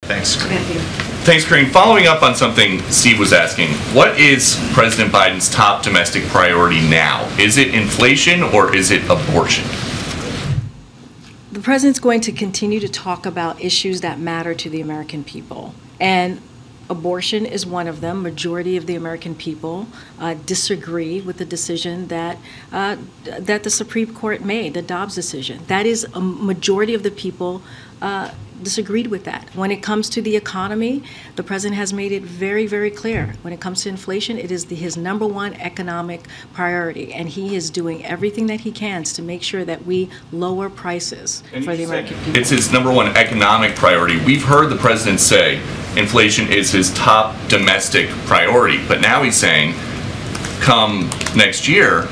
Thanks. Thank you. Thanks, Karine. Following up on something Steve was asking, what is President Biden's top domestic priority now? Is it inflation or is it abortion? The president's going to continue to talk about issues that matter to the American people. And abortion is one of them. Majority of the American people disagree with the decision that the Supreme Court made, the Dobbs decision. That is, a majority of the people disagreed with that. When it comes to the economy, the president has made it very, very clear. When it comes to inflation, it is his #1 economic priority, and he is doing everything that he can to make sure that we lower prices for the American people. It's his #1 economic priority. We've heard the president say inflation is his top domestic priority, but now he's saying come next year,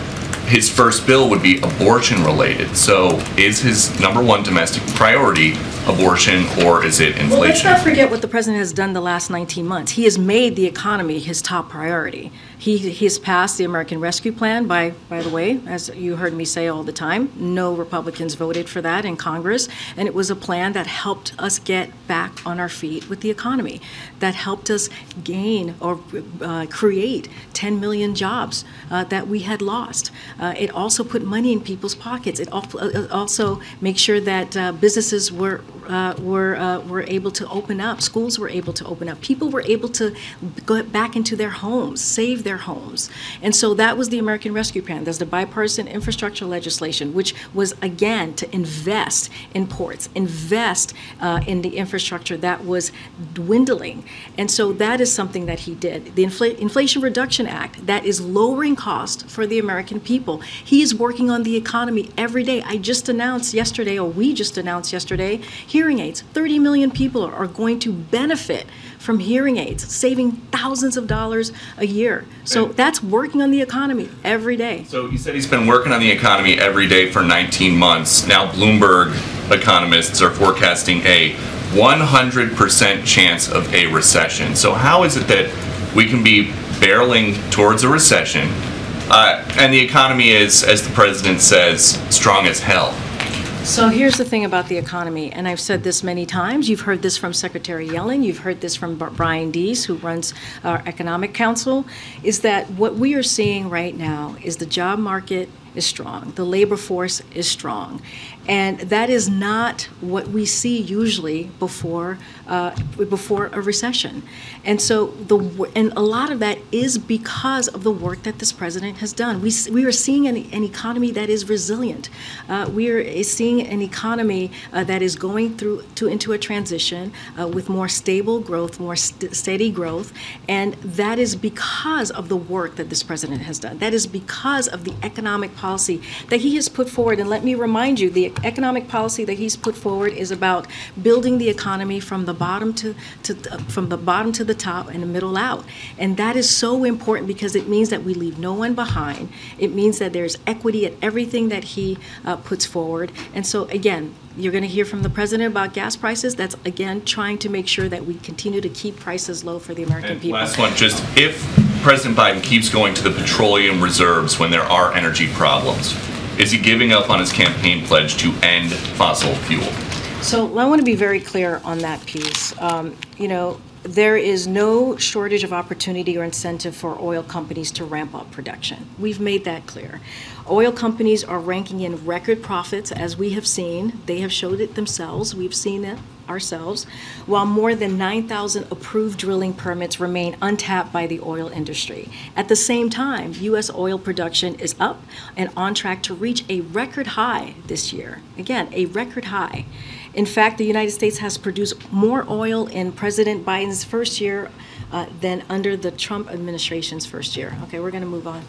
his first bill would be abortion related. So is his #1 domestic priority abortion, or is it inflation? Well, let's not forget what the president has done the last 19 months. He has made the economy his top priority. He has passed the American Rescue Plan. By the way, as you heard me say all the time, no Republicans voted for that in Congress, and it was a plan that helped us get back on our feet with the economy, that helped us gain or create 10 million jobs that we had lost. It also put money in people's pockets. It also makes sure that businesses were able to open up, schools were able to open up, people were able to go back into their homes, save their homes. And so that was the American Rescue Plan. There's the Bipartisan Infrastructure legislation, which was, again, to invest in ports, invest in the infrastructure that was dwindling. And so that is something that he did. The Inflation Reduction Act, that is lowering cost for the American people. He is working on the economy every day. I just announced yesterday, or we just announced yesterday, hearing aids. 30 million people are going to benefit from hearing aids, saving thousands of dollars a year. So that's working on the economy every day. So you said he's been working on the economy every day for 19 months. Now Bloomberg economists are forecasting a 100% chance of a recession. So how is it that we can be barreling towards a recession and the economy is, as the president says, strong as hell? So here's the thing about the economy, and I've said this many times. You've heard this from Secretary Yellen. You've heard this from Brian Deese, who runs our Economic Council, is that what we are seeing right now is the job market is strong. The labor force is strong. And that is not what we see usually before a recession. And so a lot of that is because of the work that this president has done. We are seeing an economy that is resilient. We are seeing an economy that is going into a transition with more stable growth, more steady growth, and that is because of the work that this president has done. That is because of the economic policy that he has put forward. And let me remind you, the economic policy that he's put forward is about building the economy from the bottom to the top and the middle out. And that is so important because it means that we leave no one behind. It means that there's equity at everything that he puts forward. And so again, you're going to hear from the president about gas prices. That's, again, trying to make sure that we continue to keep prices low for the American people. Last one, just if President Biden keeps going to the petroleum reserves when there are energy problems, is he giving up on his campaign pledge to end fossil fuel? So I want to be very clear on that piece. There is no shortage of opportunity or incentive for oil companies to ramp up production. We've made that clear. Oil companies are ranking in record profits, as we have seen. They have showed it themselves. We've seen it ourselves, while more than 9,000 approved drilling permits remain untapped by the oil industry. At the same time, U.S. oil production is up and on track to reach a record high this year. Again, a record high. In fact, the United States has produced more oil in President Biden's first year than under the Trump administration's first year. Okay, we're going to move on.